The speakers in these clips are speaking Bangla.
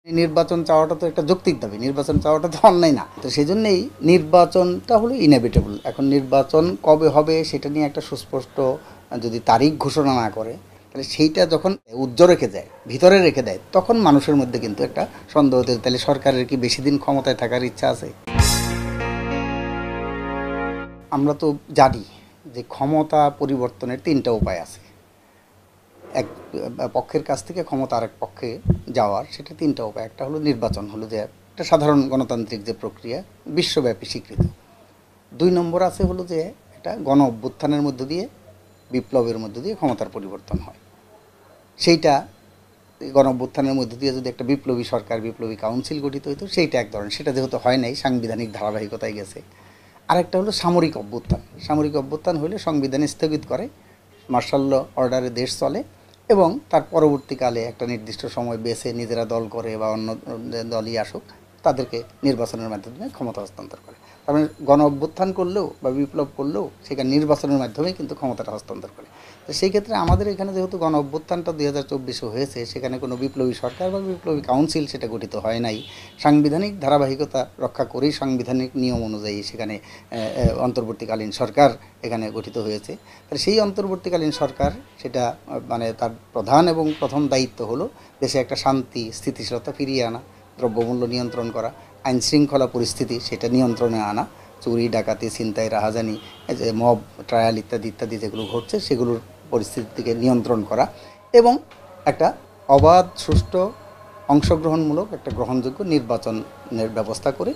নির্বাচন চাওয়াটা তো একটা যৌক্তিক দাবি, নির্বাচন চাওয়াটা তো অন্যায় না। তো সেই জন্যই নির্বাচনটা হলো ইনএভিটেবল। এখন নির্বাচন কবে হবে সেটা নিয়ে একটা সুস্পষ্ট যদি তারিখ ঘোষণা না করে, তাহলে সেইটা যখন উজ্জ্বল রেখে যায়, ভিতরে রেখে দেয়, তখন মানুষের মধ্যে কিন্তু একটা সন্দেহ হতে, তাহলে সরকারের কি বেশি দিন ক্ষমতায় থাকার ইচ্ছা আছে? আমরা তো জানি যে ক্ষমতা পরিবর্তনের তিনটা উপায় আছে। এক পক্ষের কাছ থেকে ক্ষমতা আরেক পক্ষে যাওয়ার, সেটা তিনটা উপায়। একটা হলো নির্বাচন, হলো যে একটা সাধারণ গণতান্ত্রিক যে প্রক্রিয়া, বিশ্বব্যাপী স্বীকৃত। 2 নম্বর আছে হলো যে একটা গণ অভ্যুত্থানের মধ্য দিয়ে, বিপ্লবের মধ্য দিয়ে ক্ষমতার পরিবর্তন হয়। সেইটা গণ অভ্যুত্থানের মধ্য দিয়ে যদি একটা বিপ্লবী সরকার, বিপ্লবী কাউন্সিল গঠিত হইতো, সেইটা এক ধরনের। সেটা যেহেতু হয় নাই, সাংবিধানিক ধারাবাহিকতায় গেছে। আরেকটা হলো সামরিক অভ্যুত্থান। সামরিক অভ্যুত্থান হলে সংবিধান স্থগিত করে, মার্শাল ল অর্ডারে দেশ চলে, এবং তার পরবর্তীকালে একটা নির্দিষ্ট সময় বেছে নিজেরা দল করে বা অন্য দলই আসুক, তাদেরকে নির্বাচনের মাধ্যমে ক্ষমতা হস্তান্তর করে। তার মানে গণ অভ্যুত্থান করলেও বা বিপ্লব করলেও সেখানে নির্বাচনের মাধ্যমেই কিন্তু ক্ষমতাটা হস্তান্তর করে। তো সেই ক্ষেত্রে আমাদের এখানে যেহেতু গণ অভ্যুত্থানটা 2024 হয়েছে, সেখানে কোনো বিপ্লবী সরকার বা বিপ্লবী কাউন্সিল সেটা গঠিত হয় নাই। সাংবিধানিক ধারাবাহিকতা রক্ষা করেই সাংবিধানিক নিয়ম অনুযায়ী সেখানে অন্তর্বর্তীকালীন সরকার এখানে গঠিত হয়েছে। তাহলে সেই অন্তর্বর্তীকালীন সরকার, সেটা মানে তার প্রধান এবং প্রথম দায়িত্ব হলো দেশে একটা শান্তি স্থিতিশীলতা ফিরিয়ে আনা, দ্রব্যমূল্য নিয়ন্ত্রণ করা, আইন শৃঙ্খলা পরিস্থিতি সেটা নিয়ন্ত্রণে আনা, চুরি ডাকাতি ছিনতাই রাহাজানি, যে মব ট্রায়াল ইত্যাদি ইত্যাদি যেগুলো ঘটছে সেগুলোর পরিস্থিতিকে নিয়ন্ত্রণ করা, এবং একটা অবাধ সুষ্ঠু অংশগ্রহণমূলক একটা গ্রহণযোগ্য নির্বাচনের ব্যবস্থা করে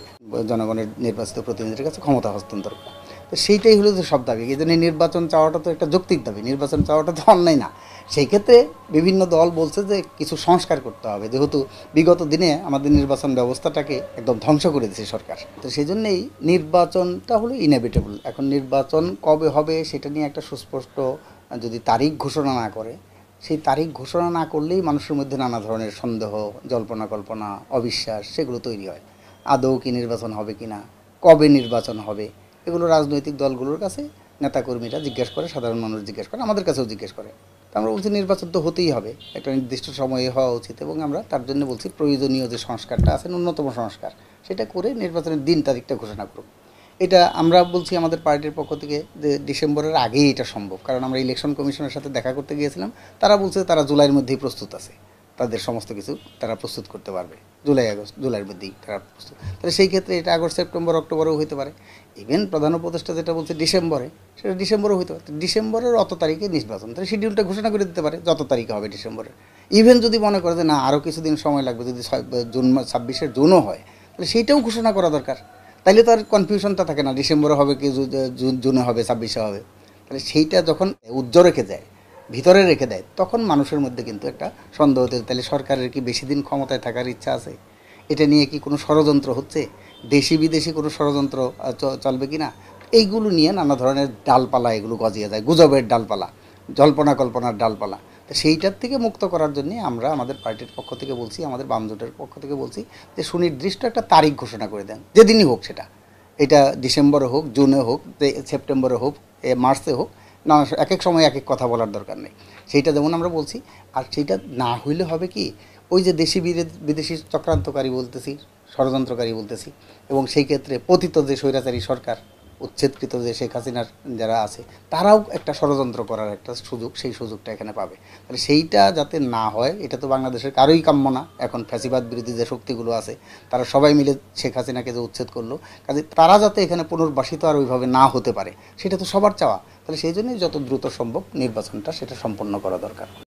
জনগণের নির্বাচিত প্রতিনিধিদের কাছে ক্ষমতা হস্তান্তর করা। তো সেইটাই হলো যে সব দাবি। এই জন্য নির্বাচন চাওয়াটা তো একটা যৌক্তিক দাবি, নির্বাচন চাওয়াটা তো অন্যায় না। সেই ক্ষেত্রে বিভিন্ন দল বলছে যে কিছু সংস্কার করতে হবে, যেহেতু বিগত দিনে আমাদের নির্বাচন ব্যবস্থাটাকে একদম ধ্বংস করে দিয়েছে সরকার। তো সেই জন্যেই নির্বাচনটা হলো ইনএভিটেবল। এখন নির্বাচন কবে হবে সেটা নিয়ে একটা সুস্পষ্ট যদি তারিখ ঘোষণা না করে, সেই তারিখ ঘোষণা না করলেই মানুষের মধ্যে নানা ধরনের সন্দেহ, জল্পনা কল্পনা, অবিশ্বাস সেগুলো তৈরি হয়। আদৌ কি নির্বাচন হবে কি না, কবে নির্বাচন হবে, এগুলো রাজনৈতিক দলগুলোর কাছে নেতাকর্মীরা জিজ্ঞেস করে, সাধারণ মানুষ জিজ্ঞেস করে, আমাদের কাছেও জিজ্ঞেস করে। তো আমরা বলছি নির্বাচন তো হতেই হবে, একটা নির্দিষ্ট সময়ে হওয়া উচিত, এবং আমরা তার জন্য বলছি প্রয়োজনীয় যে সংস্কারটা আছে, ন্যূনতম সংস্কার, সেটা করে নির্বাচনের দিন তারিখটা ঘোষণা করুক। এটা আমরা বলছি আমাদের পার্টির পক্ষ থেকে যে ডিসেম্বরের আগেই এটা সম্ভব, কারণ আমরা ইলেকশন কমিশনের সাথে দেখা করতে গিয়েছিলাম। তারা বলছে তারা জুলাইয়ের মধ্যেই প্রস্তুত আছে, তাদের সমস্ত কিছু তারা প্রস্তুত করতে পারবে জুলাইয়ের মধ্যেই তারা প্রস্তুত। তাহলে সেই ক্ষেত্রে এটা আগস্ট সেপ্টেম্বর অক্টোবরেও হতে পারে। ইভেন প্রধান উপদেষ্টা যেটা বলছে ডিসেম্বরে, সেটা ডিসেম্বরেও হতে পারে। ডিসেম্বরের অত তারিখে নির্বাচন, তাহলে শিডিউলটা ঘোষণা করে দিতে পারে যত তারিখে হবে ডিসেম্বরের। ইভেন যদি মনে করে যে না আরও কিছুদিন সময় লাগবে, যদি জুন 26 জুনও হয়, তাহলে সেইটাও ঘোষণা করা দরকার। তাইলে তো আর কনফিউশনটা থাকে না, ডিসেম্বরে হবে কি জুনে হবে, 26 হবে। তাহলে সেইটা যখন উজ্জ্বল রেখে যায়, ভিতরে রেখে দেয়, তখন মানুষের মধ্যে কিন্তু একটা সন্দেহ হতে, তাহলে সরকারের কি বেশি দিন ক্ষমতায় থাকার ইচ্ছা আছে? এটা নিয়ে কি কোনো ষড়যন্ত্র হচ্ছে, দেশি বিদেশি কোনো ষড়যন্ত্র চলবে কি না, এইগুলো নিয়ে নানা ধরনের ডালপালা এগুলো গজিয়ে যায়, গুজবের ডালপালা, জল্পনা কল্পনার ডালপালা। তো সেইটার থেকে মুক্ত করার জন্যে আমরা আমাদের পার্টির পক্ষ থেকে বলছি, আমাদের বামজোটের পক্ষ থেকে বলছি যে সুনির্দিষ্ট একটা তারিখ ঘোষণা করে দেন, যেদিনই হোক সেটা, এটা ডিসেম্বরে হোক, জুনে হোক, সেপ্টেম্বরে হোক, মার্চে হোক, না এক এক সময় এক এক কথা বলার দরকার নেই। সেইটা যেমন আমরা বলছি। আর সেইটা না হইলে হবে কি, ওই যে দেশি বিদেশি চক্রান্তকারী বলতেছি, ষড়যন্ত্রকারী বলতেছি, এবং সেই ক্ষেত্রে পতিত যে স্বৈরাচারী সরকার, উচ্ছেদকৃত যে শেখ হাসিনার যারা আছে, তারাও একটা ষড়যন্ত্র করার একটা সুযোগ, সেই সুযোগটা এখানে পাবে। তাহলে সেইটা যাতে না হয়, এটা তো বাংলাদেশের কারোই কাম্য না। এখন ফ্যাসিবাদ বিরোধী যে শক্তিগুলো আছে, তারা সবাই মিলে শেখ হাসিনাকে যে উচ্ছেদ করলো, কাজে তারা যাতে এখানে পুনর্বাসিত আর ওইভাবে না হতে পারে, সেটা তো সবার চাওয়া। তাহলে সেই জন্যই যত দ্রুত সম্ভব নির্বাচনটা সেটা সম্পন্ন করা দরকার।